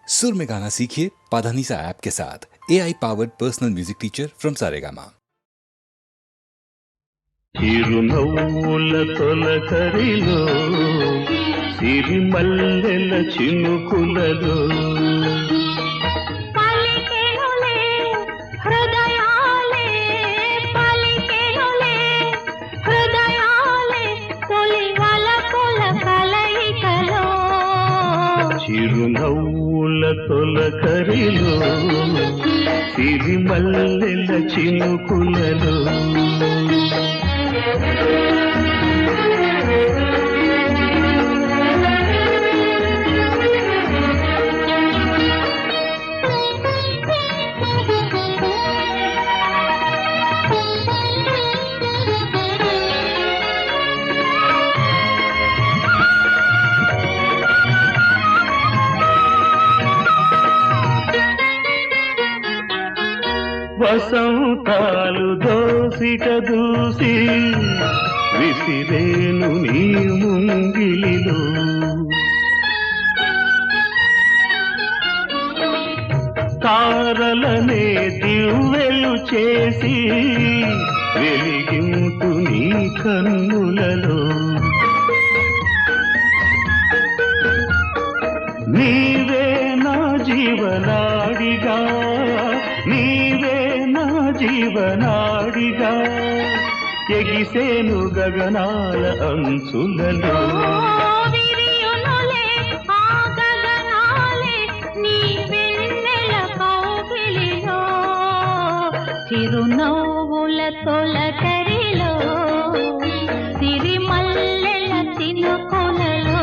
सुर में गाना सीखिए पाधानीसा ऐप के साथ। AI powered personal music teacher from Saregama. చిరునవ్వుల తొలకరిలో సిరిమల్లెల చినుకులలో పలికెనులే హృదయాలే పలికెనులే హృదయాలే తొలి వలపుల కలయికలో చిరునవ్వుల తొలకరిలో సిరిమల్లెల చినుకులలో వసంతాలు దోసిట దూసి విసిరేను నీ ముంగిలిలో తారలనే దివ్వెలు చేసి వెలిగింటు నీ కన్నులలో నీవే నా జీవనాడిగా నీవే నా జీవనాడిగా ఎగిసేను గగనాల అంచులలో విరియునులే ఆ గగనాలే నీ వెన్నెల కౌగిలిలో చిరునవ్వుల తొలకరిలో సిరిమల్లెల చినుకులలో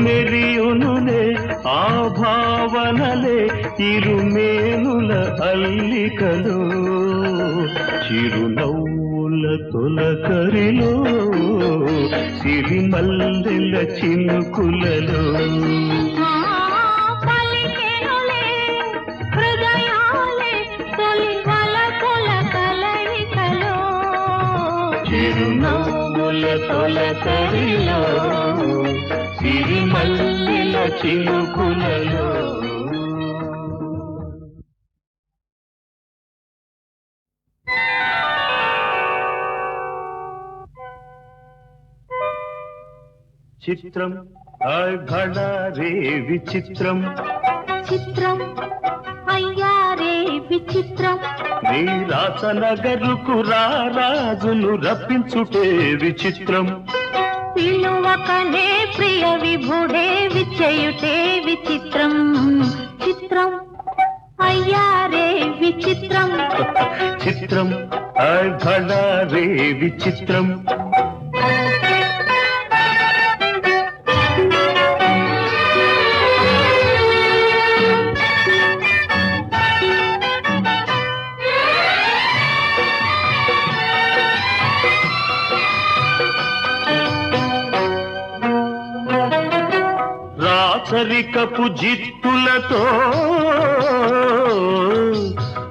మెరియునులే ఆ భావనలే ఇరుమేనుల అల్లికలో చిరునవ్వుల తొలకరిలో సిరిమల్లెల చినుకులలో పలికెనులే హృదయాలే తొలి వలపుల కలయికలో చిరునవ్వుల తొలకరిలో సిరిమల్లెల చినుకులలో చిత్రం హాయ్ భడా రే విచిత్రం చిత్రం అయ్యారే విచిత్రం నీ రాసనగరుకు రాజును రప్పించుటే విచిత్రం పిలువకనే ప్రియ విభుడే విచయుటే విచిత్రం చిత్రం అయ్యారే విచిత్రం చిత్రం హాయ్ భడా రే విచిత్రం రాచరికపు జిత్తులతో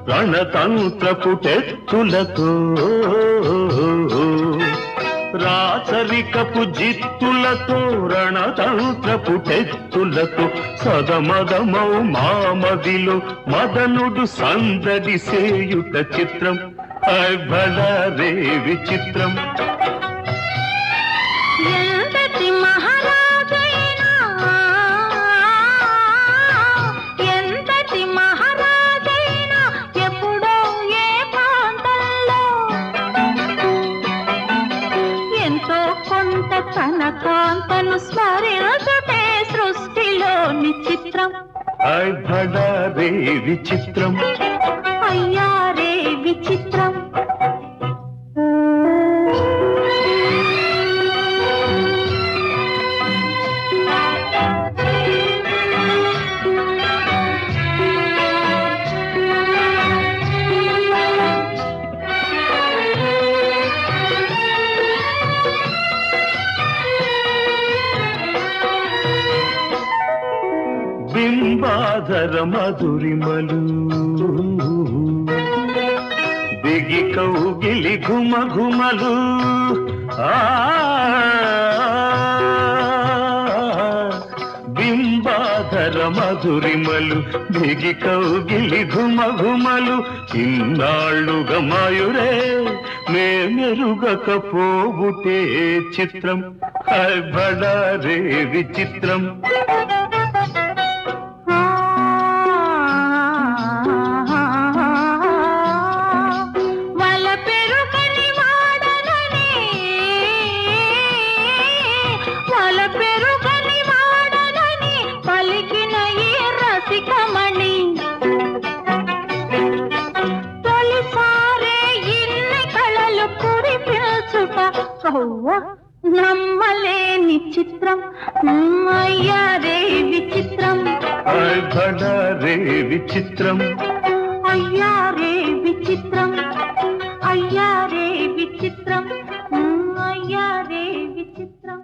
రణతంత్రపు టెత్తులతో రాచరికపు జిత్తులతో రణతంత్రపు టెత్తులతో సదమదమౌ మామదిలో మదనుడు సందడి సేయుట చిత్రం భళారే విచిత్రం. ఎంతటి మహారాజైనా ఎంతటి మహారాజైనా ఎప్పుడో ఏ ప్రాంతంలో ఎంతో కొంత తన కాంతను స్మరించుటే సృష్టిలోని చిత్రం భళారే విచిత్రం. అయ్యారే విచిత్రం. బింబాధర మధురిమలు బిగి కౌగిలి ఘుమ ఘుమలు బింబాధర మధురిమలు బిగి కౌగిలి ఘుమ ఘుమలు ఇన్నాళ్ళుగా మాయురే మెరుగకపోబుటే చిత్రం భళారే విచిత్రం. నమ్మలేని చిత్రం అయ్యారే విచిత్రం భళారే విచిత్రం. అయ్యారే విచిత్రం అయ్యారే విచిత్రం అయ్యారే విచిత్రం.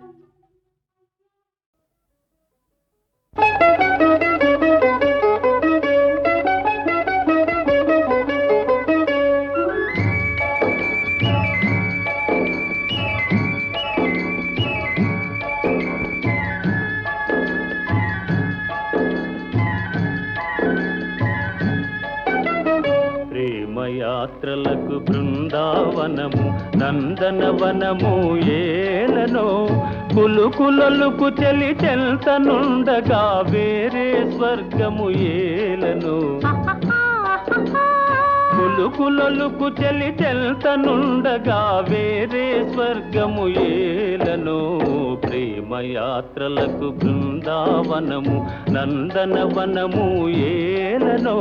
యాత్రలకు బృందావనము నందనవనము ఏలనో కులుకులొలుకు చెలి చెల్తనుండగా వేరే స్వర్గము ఏలనో కులుకులొలుకు చెలి చెల్తనుండగా వేరే స్వర్గము ఏలనో ప్రేమయాత్రలకు బృందావనము నందనవనము ఏలనో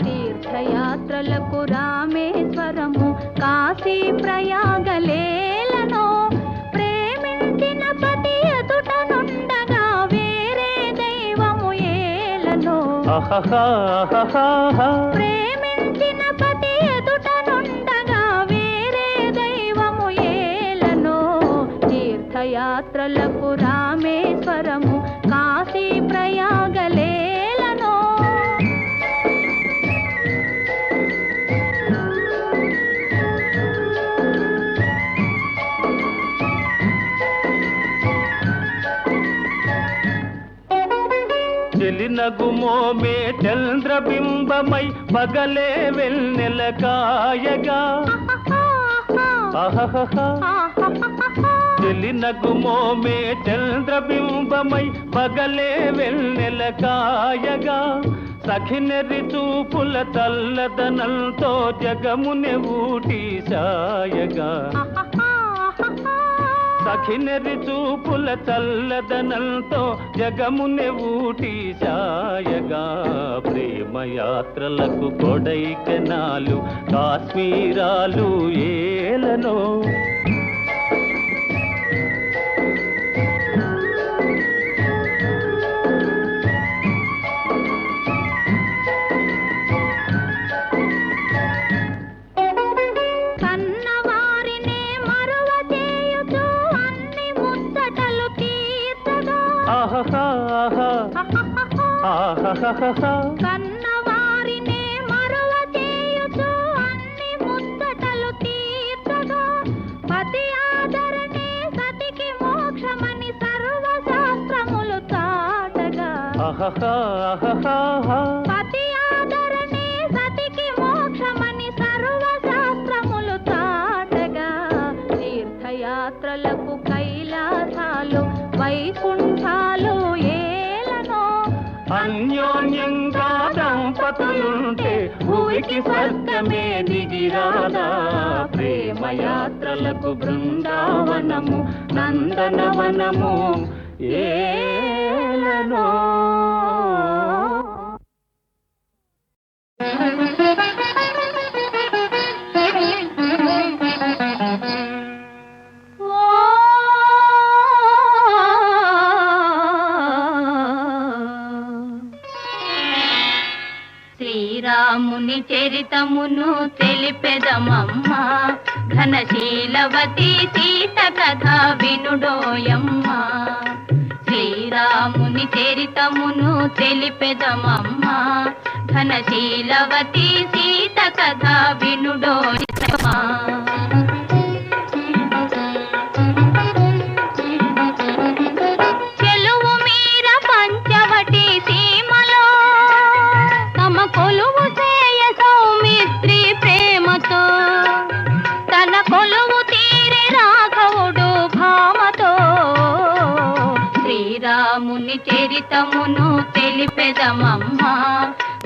తీర్థయాత్రలకు రామేశ్వరము కాశీ ప్రయాగలేలను ప్రేమించిన పతి ఎదుటనుండగా వేరే దైవము ఏలను ప్రేమించిన పతి ఎదుటనుండగా వేరే దైవము ఏలను తీర్థయాత్రలకు రామేశ్వరము కాశీ ప్రయాగలేలను చెలినగుమోమే చంద్రబింబమై పగలే వెన్నెల కాయగా చెలినగుమోమే చంద్రబింబమై పగలే వెన్నెల కాయగా సఖినెరి చూపుల తల్లదనంతో జగమునె ఊటి సాయగా సఖినెరి చూపుల చల్లదనంతో జగమునె ఊటి సాయగా ప్రేమయాత్రలకు కొడైకెనాలు కాశ్మీరాలు ఏలనో కన్నవారినే మరువ చేయుచు అన్ని ముచ్చటలు పతి ఆదరణే సతికి మోక్షమని సర్వశాస్త్రములు చాటగా తీర్థయాత్రలకు కైలాసాలు వైకుంఠాలు ఏలనో అన్యోన్యంగా దంపతులుంటే భూమికి స్వర్గమే దిగిరాదా ప్రేమయాత్రలకు బృందావనము నందనవనము ఏలనో. శ్రీరాముని చరితమును తెలిపెదమమ్మ ఘనశీలవతి సీత కథ వినుడోయమ్మ. శ్రీరాముని చరితమును తెలిపెదమమ్మ ఘనశీలవతి సీత కథ వినుడోయమ్మ. చెలువు మీర పంచవటి సీమలో తమ కొలువు చేయ సౌమిత్రి ప్రేమతో తన కొలువు తీరి రాఘవుడు భామతో శ్రీరాముని చరితమును తెలిపెదమమ్మ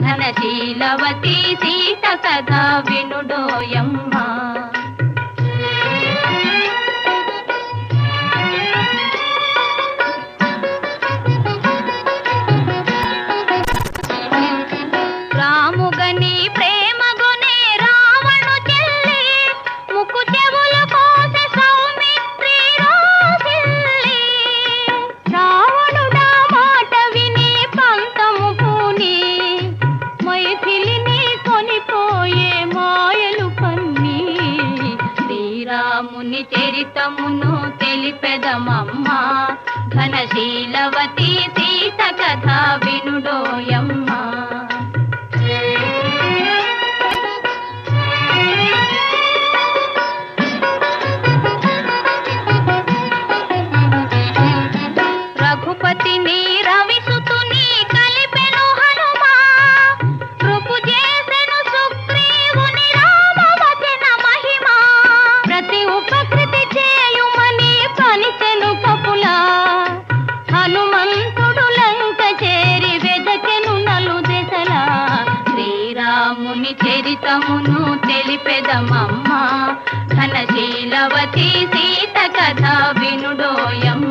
ఘనశీలవతి సీత కథ వినుడోయమ్మ. రాముగని ప్రేమగునే రావణు చెల్లి ముక్కు చెవులు కోసే సౌమిత్రి రోసిల్లి రావణుడా మాట విని పంతము పూని మైథిలిని కొనిపోయే మాయలు పన్ని. శ్రీరాముని చరితమును తెలిపెదమమ్మ ఘనశీలవతి సీత కథ వినుడోయమ్మ. రఘుపతిని రవిసుతుని కలిపెను హనుమా కృపు చేసెను సుగ్రీవుని రామవచన మహిమా. ప్రతి ఉపకృతి చేయుమని పనిచెను కపులా హనుమంతుడు లంక చేరి వెదకెను నలు దెసలా. శ్రీరాముని చరితమును తెలిపెదమమ్మ ఘనశీలవతి సీత కథ వినుడోయమ్మ.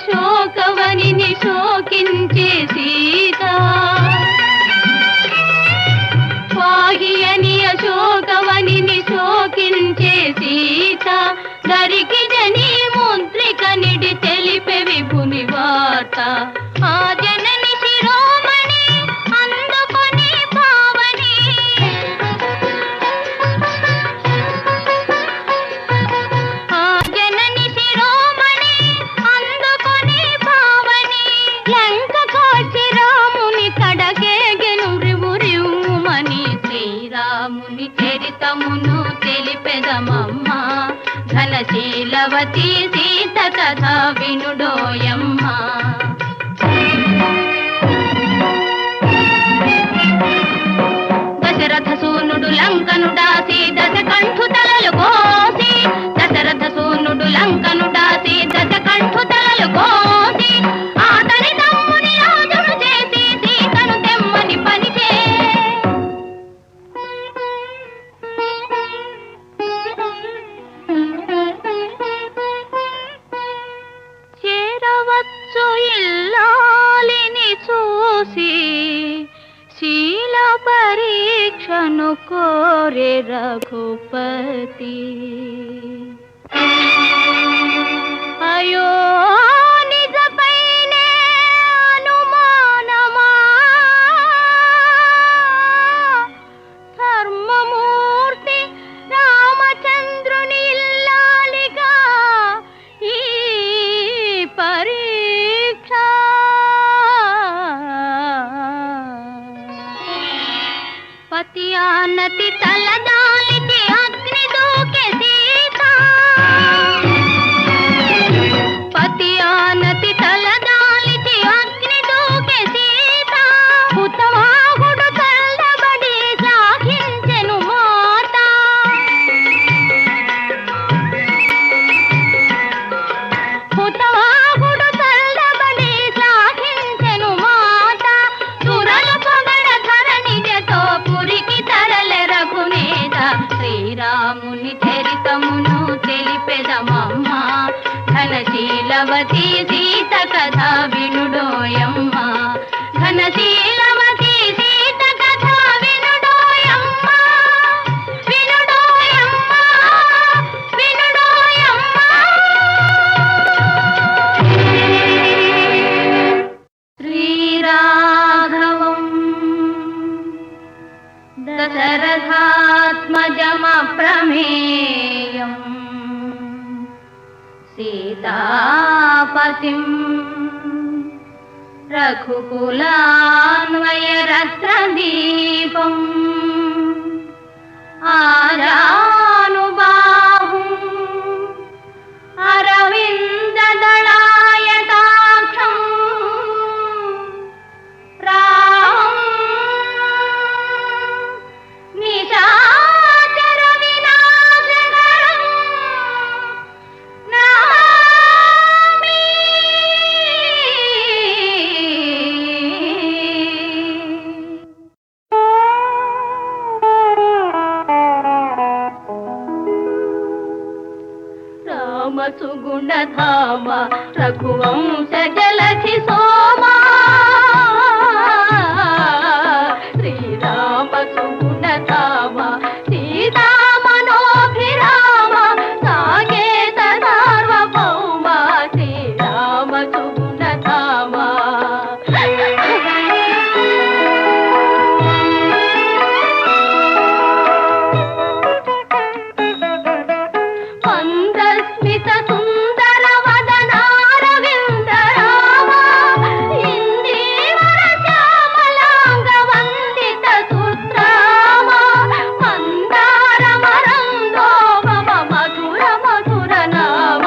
శోకవనిని శోకించే సీత పాహియని అశోకవనిని శోకించే సీత దరికి జని ముద్రిక నిడి తెలిపే విపుని వార్త. ఆ జనని శిరోమణి అందుకొని పావని ఆ జనని శిరోమణి అందుకొని పావని లంక కాచి రాముని కడగేగెను రివు రివుమని. శ్రీరాముని చరితమును తెలిపెదమమ్మ ఘనశీలవతి సీత కథ వినుడోయమ్మ. దశరథ సూనుడు లంకను దాసి దశకంఠు తలలు కోసి దశరథ సూనుడు లంకను దాసి దశకంఠు తలలు కోసి ఆతని తమ్ముని రాజును చేసి సీతను తెమ్మని పనిచే. చేరవచ్చు ఇల్లాలిని చూసి శీల పరీక్షను కోరే రఘుపతి. అయో నిజపైనే అనుమానమా, ధర్మమూర్తి రామచంద్రుని ఇల్లాలిగా ఈ పరీక్ష. పతి ఆనతి తలదాలికి అగ్ని దూకే సీత, పతి ఆనతి తలదాలికి అగ్ని దూకే సీత, హుతవాహుడు చల్లబడి సాగించెను మాత. హుతవాహుడు చల్లబడి సాగించెను మాత. సురలు పొగడ ధరణిజతో పురికి తరలె రఘునేత. శ్రీరాముని చరితమును తెలిపెదమమ్మ, ఘనశీలవతి సీత కథ వినుడోయమ్మ. ఘనశీలవతి సీత కథ వినుడోయమ్మ, వినుడోయమ్మ, వినుడోయమ్మ. శ్రీరాఘవం దశరథాత్మజమప్రమేయం, సీతాపతిం రఘుకులాన్వయరత్నదీపం, ఆజానుబాహుం అరవిందదళాయతాక్షం, రామం నిశాచర వినాశకరం నమామి. రామ సుగుణధామ రఘువంశ జలధి సోమా, శ్రీరామ సుగుణధామ సీతా మనోభిరామ, సాకేత సార్వభౌమ శ్రీరామ సుగుణధామ. మందస్మిత సుందర వదనారవింద రామ, ఇందీవర శ్యామలాంగ వందిత సుత్రామ, మందార మరందో మమ మధుర మధుర నామ,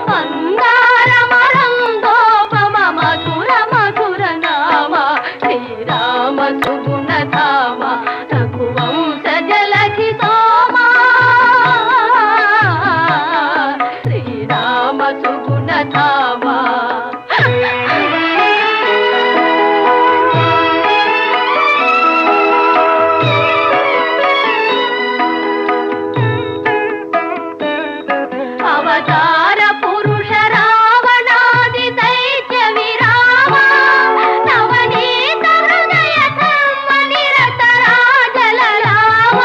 మందార మరందో మమ మధుర మధుర నామ. శ్రీరామ సుగుణధామ రఘువంశ జలధి సోమా, శ్రీరామ సుగుణధామ. అవతార పురుష రావణాది దైత్య విరామ, నవనీత హృదయ ధర్మ నిరత రాజల రామ,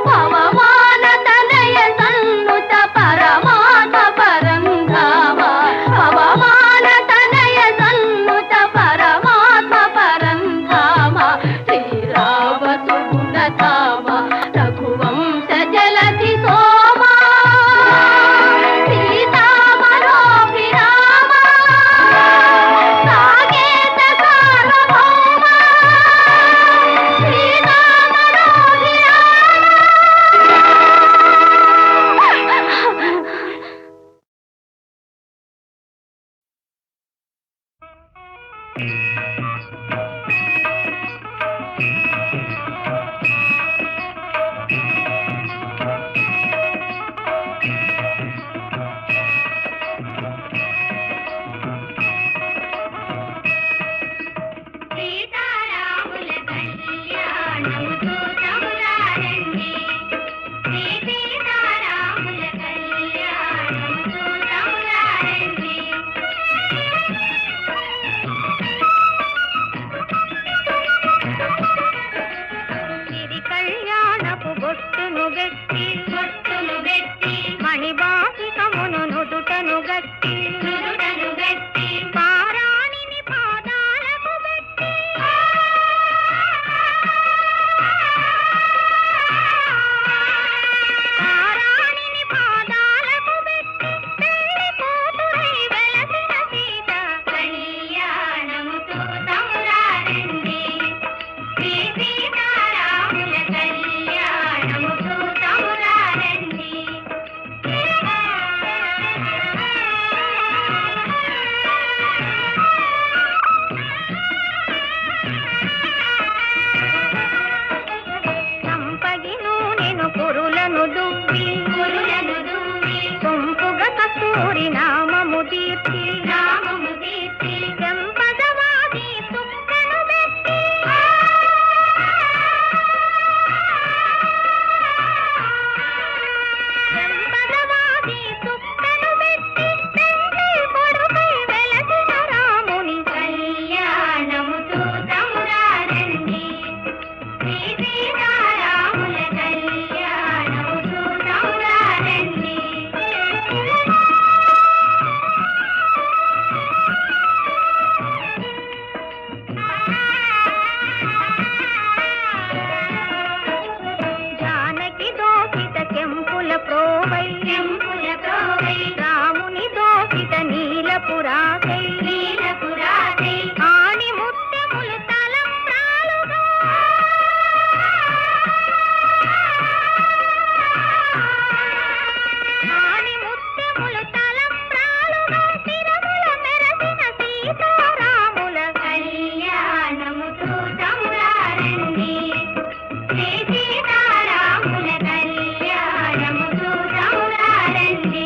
పవమాన తనయ సన్నుత పరమాత్మ పరంధామ, పవమాన తనయ సన్నుత పరమాత్మ పరంధామ. శ్రీరామ సుగుణధామ రఘువంశ జలధి సోమా, సీతా మనోభిరామ, సాకేత సార్వభౌమ సీతా సీతారాముల కళ్యాణము చూతమురారండి, సీతారాముల కళ్యాణము చూతమురారండి. మెచ్చి నామము తీర్చి చెంపదవాది తుక్కను పెట్టి చెంపదవాది తుక్కను పెట్టి పెండ్లి కొడుకై వెలసిన రాముని కళ్యాణము చూతమురారండి శ్రీ సీతారాముల కళ్యాణము చూతమురారండి. జానకి దోపిత కెంపుల ప్రోవై రాముని దోపిత నీలపురాకై ఆణి ముత్యములు తలంబ్రాలుగా ఆణి ముత్యములు తలంబ్రాలుగా తిరుమల మెరసిన సీతారాముల కళ్యాణము చూతమురారండి శ్రీ సీతారాముల కళ్యాణము చూతమురారండి.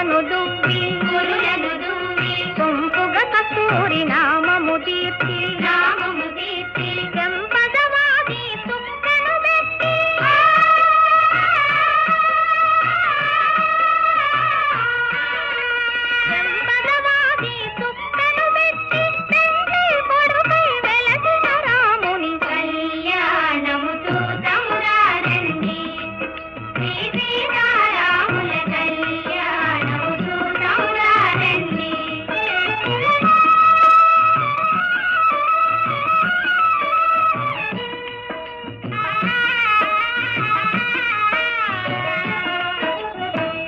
కురులను దువ్వి సొంపుగా కస్తూరి నామము దీర్చి చెంపదవాది తుక్కను పెట్టి చెంపదవాది తుక్కను పెట్టి పెండ్లి కొడుకై వెలసిన రాముని కళ్యాణము చూతమురారండి శ్రీ సీతారాముల కళ్యాణము చూతమురారండి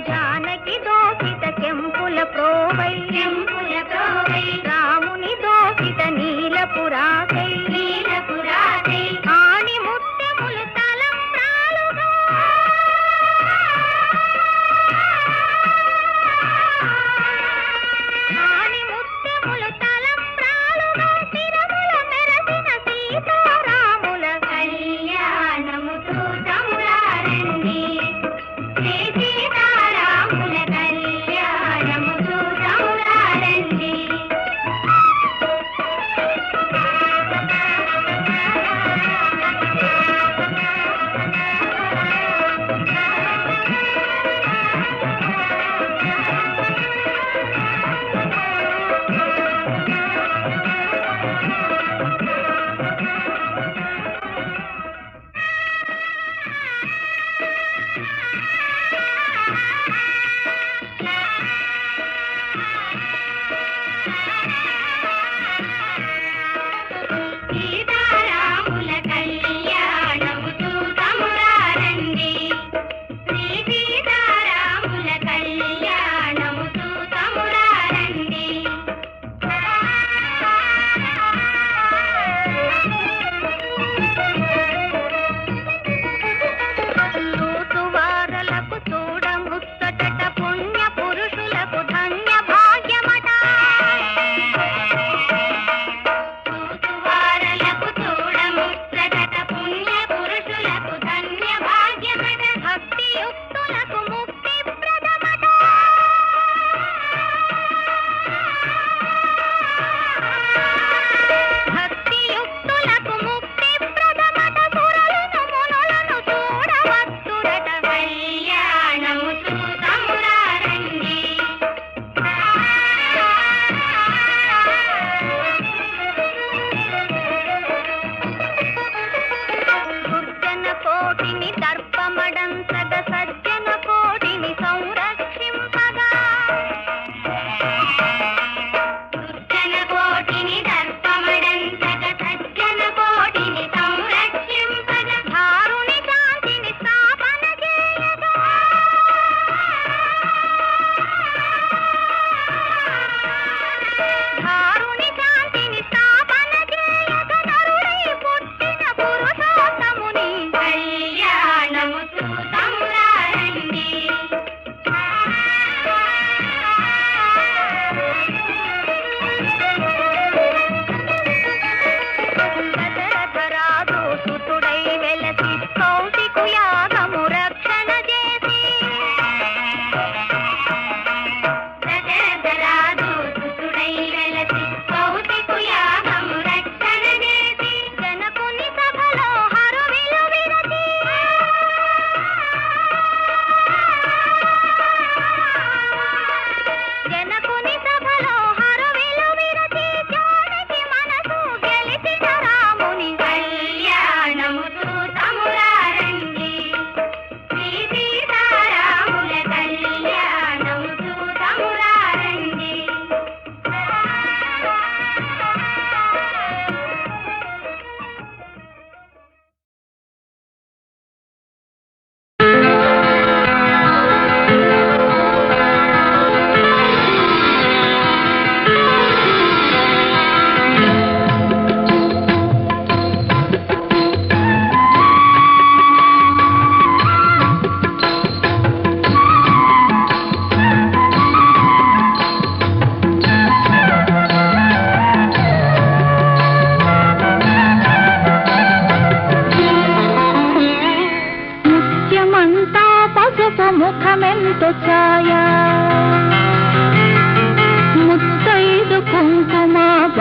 జానకి దోషిత కెంపుల ప్రోవై చెంపుల ప్రోవై రాముని దోషిత నీలపురాకై నీలపురాకై ఆని ముత్యములు తలంబ్రాలుగా ఆని ముత్యములు తలంబ్రాలుగా తిరుమల మెరసిన సీతారాముల కళ్యాణము చూతమురారండి శ్రీ సీతారాముల కళ్యాణము చూతమురారండి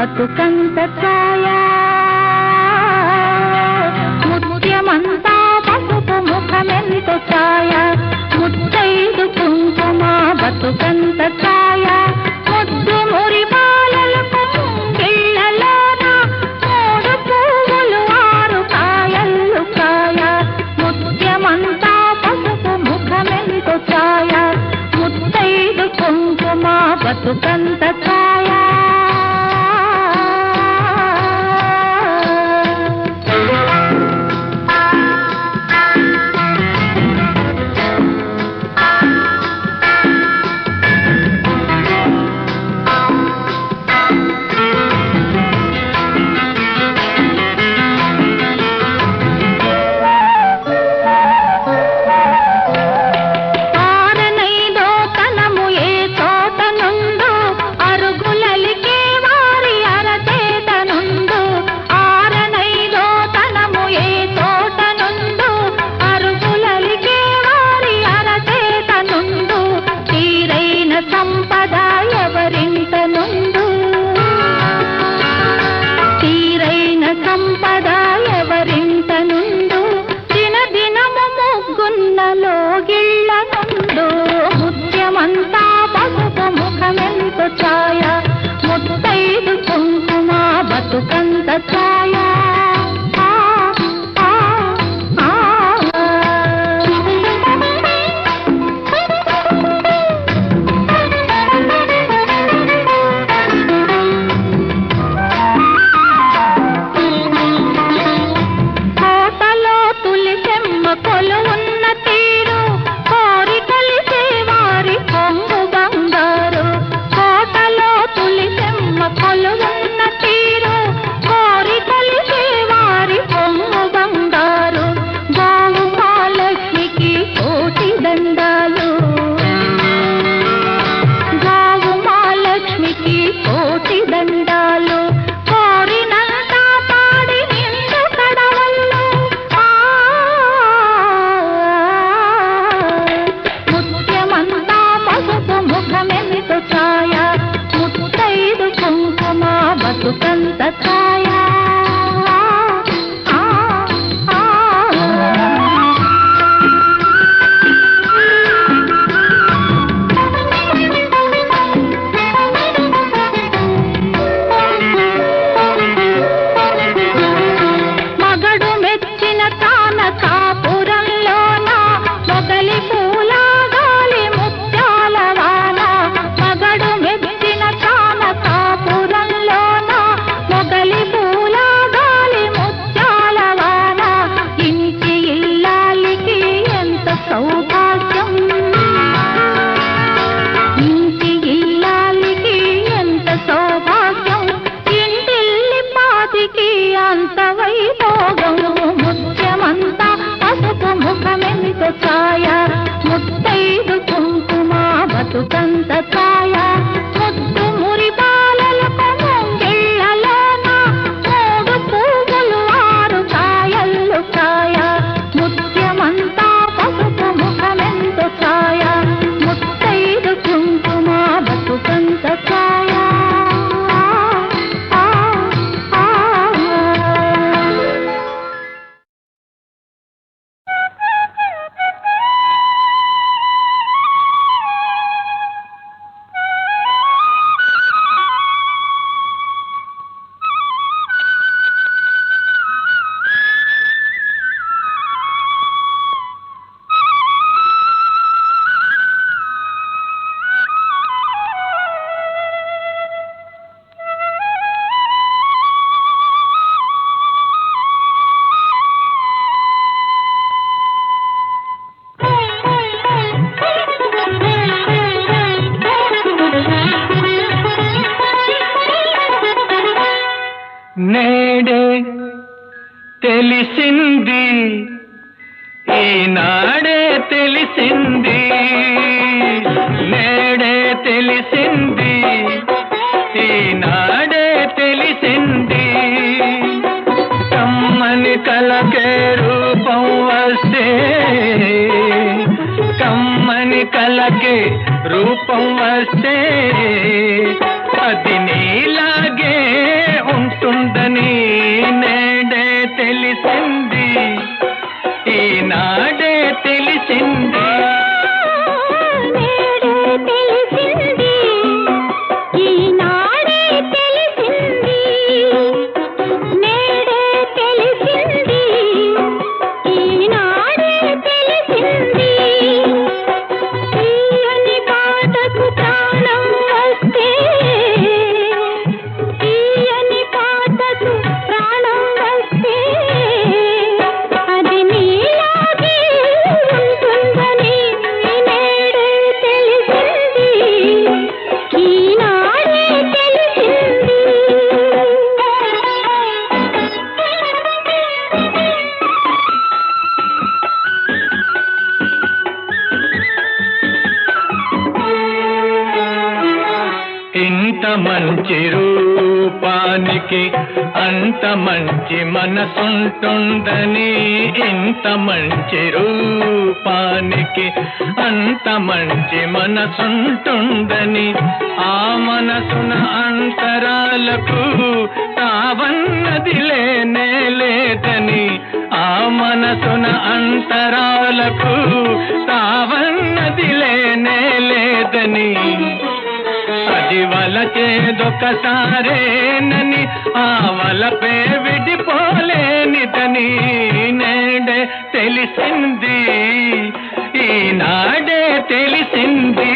బతుకంత ఛాయా ముత్యమంతా పసుపు ముఖమెంతో ఛాయా ముత్తైదు కుంకుమ బతుకంత ఛాయా ముద్దు మురి బాలలకు ముంగిళ్ళలోన మూడు పువ్వులు ఆరు కాయల్లు కాయ ముత్యమంతా పసుపు ముఖమెంతో ఛాయా ముత్తైదు కుంకుమ బతుకంత ఛాయా ఛాయా ముత్తైదు కుంకుమ బతుకంత ఛాయా కోటలో తులిసెమ్మ కొలువున్న తీరు కోరి కలిసే వారి కొంగు బంగారు కొలువున్న తీరు కోరి కలిసే వారి పొంగు బంగారు గోవు మహాలక్ష్మికి కోటి దండాలు గోవు మహాలక్ష్మికి కోటి దండాలు కోరినంత పాడి నిండు కడవల్లు ముత్యమంతా పసుపు ముఖమెంతో ఛాయా ముత్తైదు కుంకుమ బతుకంత ఛాయా మగడు మెచ్చిన తాన కాపురంలోన మొగలి పూల గాలి ముత్యాల వాన మగడు మెచ్చిన తాన కాపురంలోన మొగలి పూల గాలి ముత్యాల వాన ఇంటి ఇల్లాలికి ఎంత సౌభాగ్యం ఇంటి ఇల్లాలికి ఎంత సౌభాగ్యం ఇంటిల్లి పాతికి అంత వైభోగం ముత్యమంతా పసుపు ముఖమెంతో ఛాయా ముత్తైదు కుంకుమ బతుకంత ఛాయా ముద్దు మురి బాలలకు ముంగిళ్ళలోన మూడు పువ్వులు ఆరు కాయల్లు కాయ ముత్యమంతా పసుపు ముఖమెంతో ఛాయా ముత్తైదు కుంకుమ బతుకంత ఛాయా నేడే తెలిసింది ఈనాడే తెలిసింది నేడే తెలిసింది ఈనాడే తెలిసింది కమ్మని కలకే రూపం వస్తే కమ్మని కలకే రూపం వస్తే అది నీలాగే ఇంత మంచి రూపానికి అంత మంచి మనసుంటుందని, ఇంత మంచి రూపానికి అంత మంచి మనసుంటుందని, ఆ మనసున అంతరాలకు తావన్నది లేనే లేదని, ఆ మనసున అంతరాలకు తావన్నది లేనే లేదని, అది వలచేదొకసారేనని ఆ వలపే విడిపోలేనిదని నేడే తెలిసింది, ఈనాడే తెలిసింది.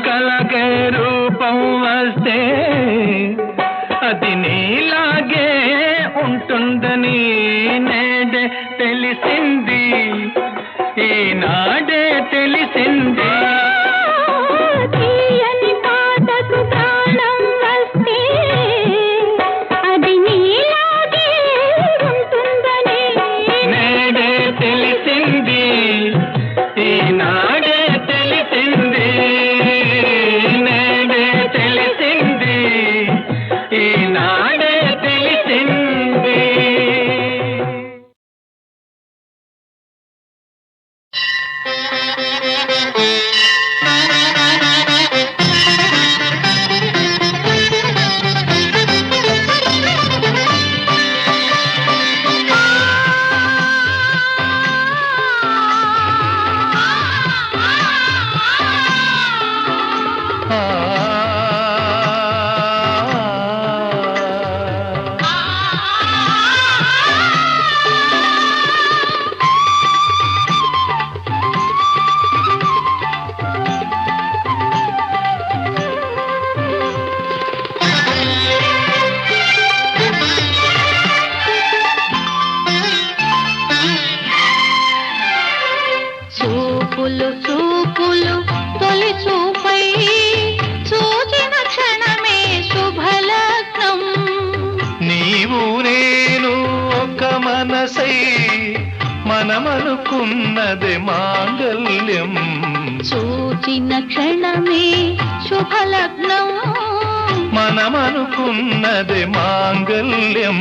కలకే రూపం వస్తే అది నీలాగే ఉంటుందని నేడే తెలిసింది, ఈనాడే తెలిసింది. నేడే తెలిసింది, ఈనాడే తెలిసింది, నేడే తెలిసింది, ఈనాడే తెలిసింది. చూపులు చూపులు తొలి చూపై చూచిన క్షణమే శుభలగ్నం. నీవు నేను ఒక మనసై మనమనుకున్నది మాంగల్యం. చూచిన క్షణమే శుభలగ్నం, మనమనుకున్నది మాంగల్యం.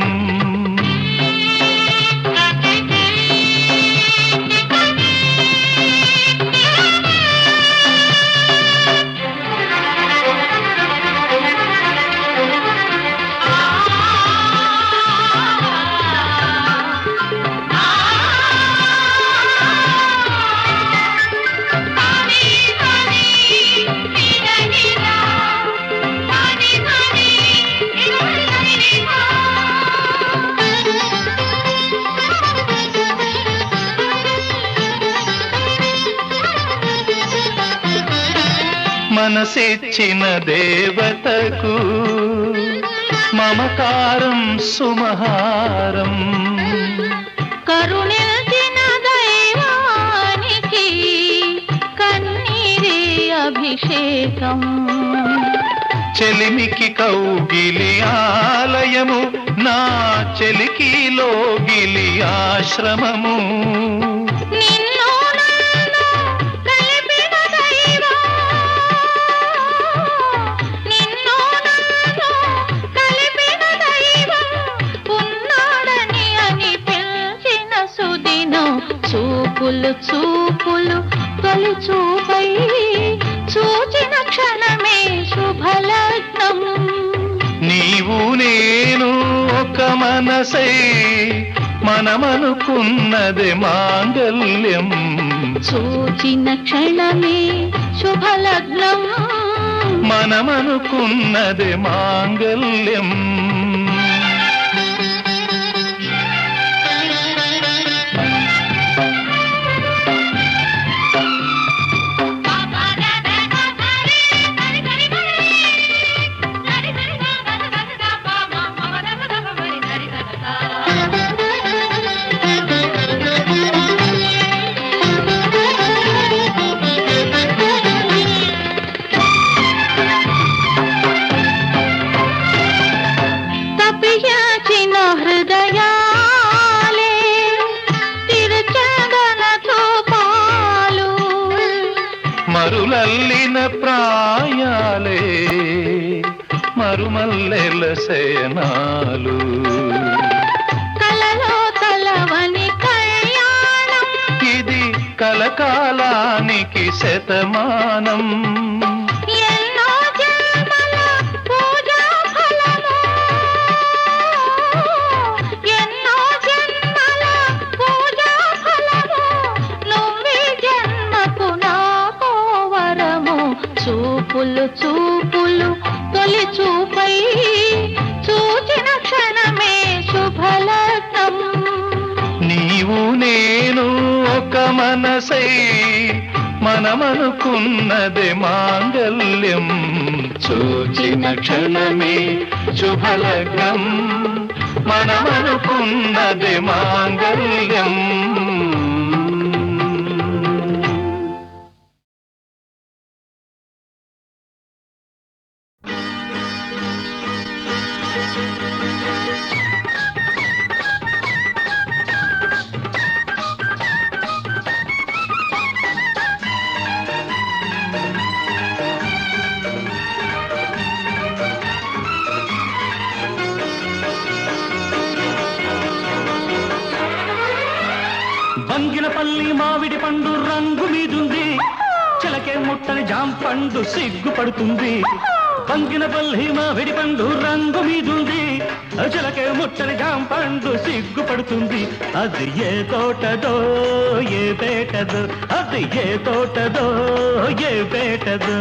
మనసిచ్చిన దేవతకు మమకారం సుమహారం. కరుణించిన దైవానికి కన్నీరే అభి అభిషేకం. చెలిమికి కౌగిలి ఆలయము, నా చెలికి లోగిలి ఆశ్రమము. నిన్ను నన్ను కలిపిన దైవం, నిన్ను నన్ను కలిపిన దైవం ఉన్నాడని అనిపించిన సుదినం. చూపులు చూపులు తొలి చూపై చూచిన క్షణమే శుభలగ్నం. నీవు నేను ఒక మనసై మనమనుకున్నది మాంగల్యం. చూచిన క్షణమే శుభలగ్నం. మనమనుకున్నది మాంగల్యం. తపియాచిన హృదయాలే తిరుచందన తోపాలు, మరులల్లిన ప్రాయాలే మరుమల్లెల శయనాలు. కలలో తలవని కళ్యాణం, ఇది కలకాలానికి శతమానం. ఎన్నో జన్మల పూజా ఫలము, ఎన్నో జన్మల పూజా ఫలము, నువ్వే జన్మకు నాకో వరము. చూపులు చూపులు తొలి చూపై చూచిన క్షణమే శుభలగ్నం. నీవు నేను ఒక మనసై మనమనుకున్నది మాంగల్యం. చూచిన క్షణమే శుభలగ్నం, మనమనుకున్నది మాంగల్యం. బంగినపల్లి మామిడి పండు రంగు మీదుంది, చిలకే ముట్టని జాంపండు సిగ్గుపడుతుంది. బంగినపల్లి మామిడి పండు రంగు మీదుంది, చిలకే ముట్టని జాంపండు సిగ్గుపడుతుంది. అది ఏ తోటదో ఏ పేటదో, అది ఏ తోటదో ఏ పేటదో.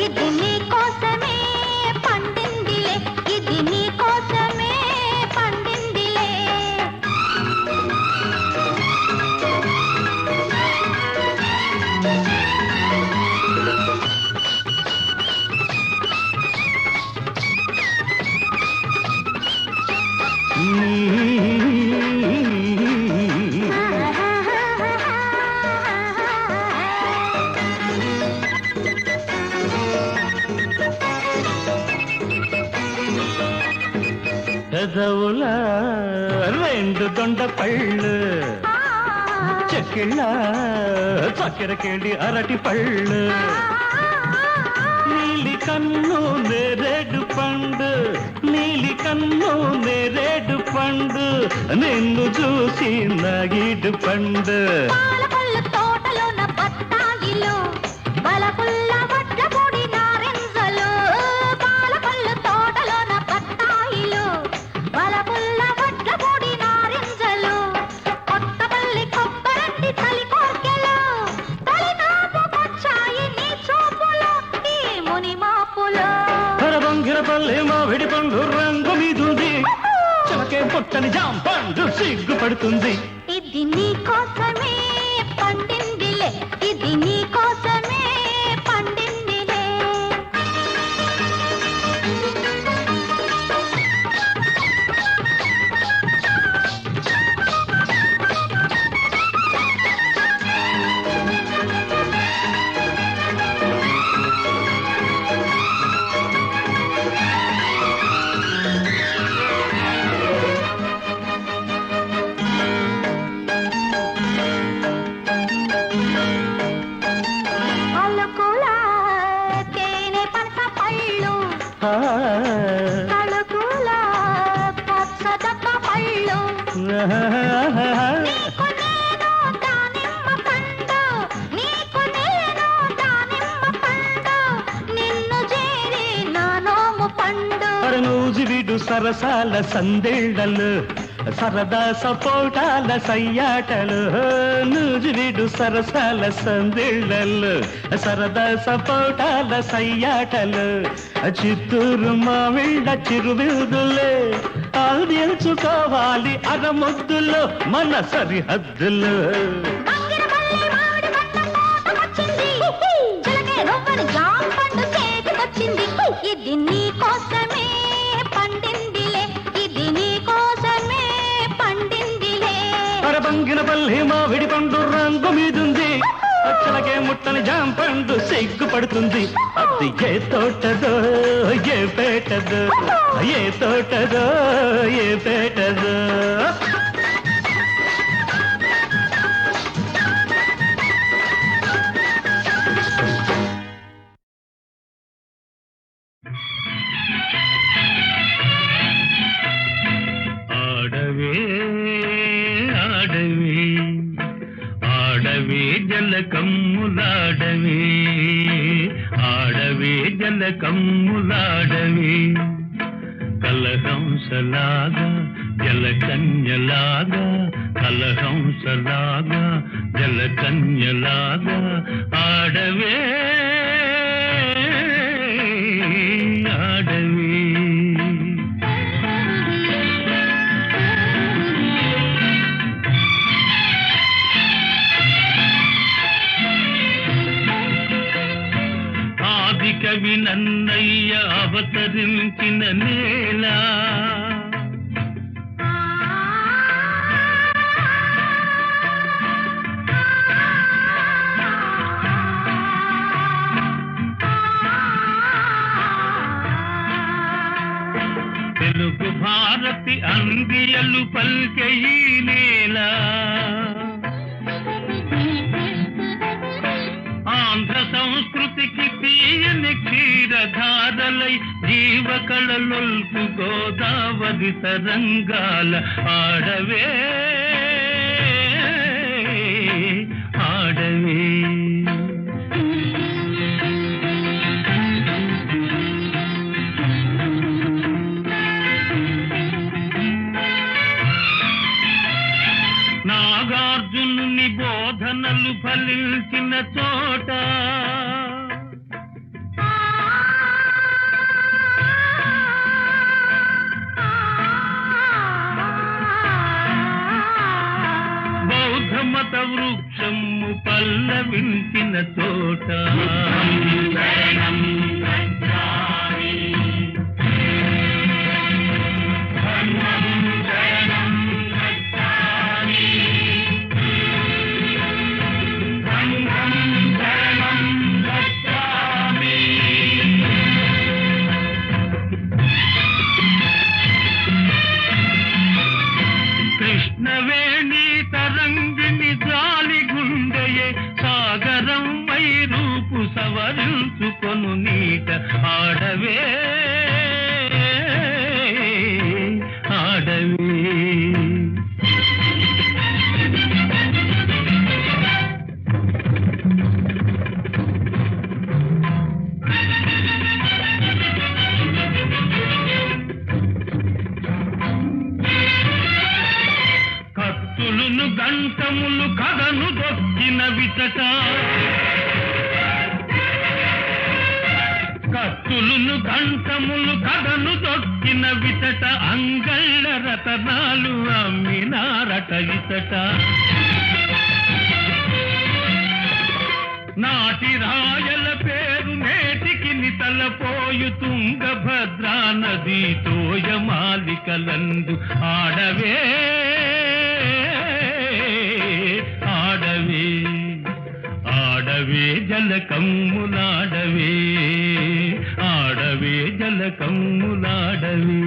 ఇది నీ కోసమే పండిందిలే, ఇది నీ కోసమే పండిందిలే. పెదవుల రెండు దొండ పళ్ళు, చెక్కిళ్ళ చక్కెరకేళి అరటి పళ్ళు, నీలి కన్ను నేరేడు పండు, నీలి కన్ను నేరేడు పండు, నిన్ను చూసి నగిడు పండు. పాలకొల్లు తోటలోన బత్తాయిలు, బలపుల్ల వడ్ల పొడి నారింజలు. పాలకొల్లు తోటలోన బత్తాయిలు, బలపుల్ల వడ్ల పొడి నారింజలు. కొత్తపల్లి కొబ్బరంటి చలి కోర్కెలు, తొలినాపుకొచ్చాయి నీ చూపులు, ఈ ముని మాపులు. బంగిరపల్లి మామిడి పండు రంగు మీదుంది, చిలకే పుట్టని జాంపండు సిగ్గుపడుతుంది. ఇది నీ కోసమే పండిందిలే, ఇది నీ కోసమే పండిందిలే. తలుపుల పచ్చదప్ప పళ్ళు నీకు నేను దానిమ్మ పండు నీకు నేను దానిమ్మ పండు నిన్ను చేరి నా నోము పండు నూజివిడు సరసాల సందేళ్లలు సరదా సపోటాల సయ్యాటలు నూజివిడు సరసాల సందేళ్లలు సరదా సపోటాల సయ్యాటలు చిత్తూరు మావిళ్ళ చిరువిల్దులే ఆల్దించుకోవాలి అరముద్దులు మన సరిహద్దులు ఇది నీ కోసమే పండిందిలే ఇది నీ కోసమే పండిందిలే అరబంగిన పల్లి మావిడి పండు రంగు మీదుంది అచ్చలకే ముట్టని జాంపండు సిగ్గుపడుతుంది అది ఏ తోటదో ఏ పేటదో ఏ తోటదో ఏ పేటదో జలకమ్ములాడవే ఆడవే జలకమ్ములాడవే కలహంసలాగా జలకన్యలాగా కలహంసలాగా జలకన్యలాగా ఆడవే ఆడవే కవి నన్నయ్య అవతరించిన నేల తెలుగు భారతి అంగియలు పల్కె ఈ నేల ఆంధ్ర సంస్కృతికి తీయని క్షీరధారలై జీవకళలొల్పు గోదావరి తరంగాల ఆడవే ఆడవే నాగార్జునుని బోధనలు ఫలించిన చోట బౌద్ధమత వృక్షము పల్లవించిన చోట కృష్ణవేణి తరంగిణి జాలి గుండెయే సాగరం వై రూపు సవరించుకొను నీట ఆడవే ఆడవే కత్తులును గంటములు కథను దొక్కిన విచట కత్తులును గంటములు కథను దొక్కిన విచట అంగళ్ళ రతనాలు అమ్మినారట ఇతట నాటి రాయల పేరు నేటికి నితలపోయు తుంగభద్రా నది తోయమాలికలందు ఆడవే ఆడవే ఆడవే జలకమ్ములాడవే ఆడవే జలకమ్ములాడవే